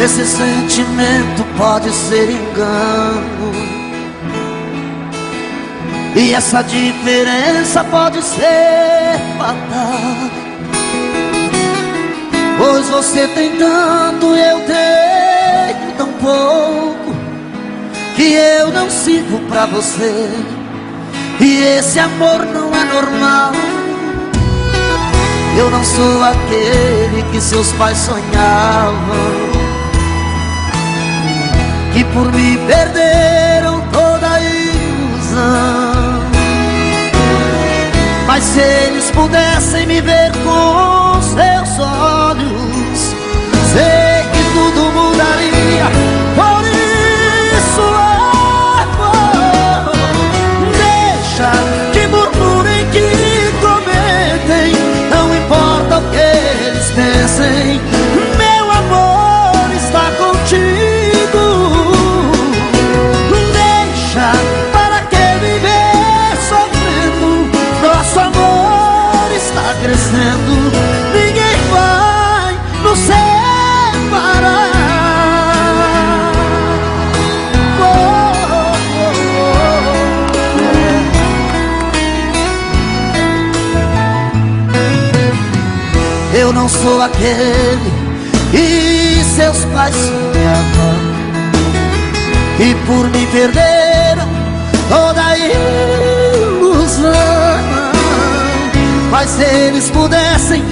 Esse sentimento pode ser engano, e essa diferença pode ser fatal. Pois você tem tanto, eu tenho tão pouco, que eu não sirvo pra você, e esse amor não é normal. Eu não sou aquele que seus pais sonhavam, que por me perderam toda a ilusão. Mas se eles pudessem me ver com seus olhos, sei que tudo mudaria. Por isso, amor, deixa que murmurem, que comentem, não importa o que eles pensem, meu amor está contigo. Para que viver sofrendo? Nosso amor está crescendo, ninguém vai nos separar. Eu não sou aquele que seus pais sonhavam, e por me perderam toda a ilusão. Mas se eles pudessem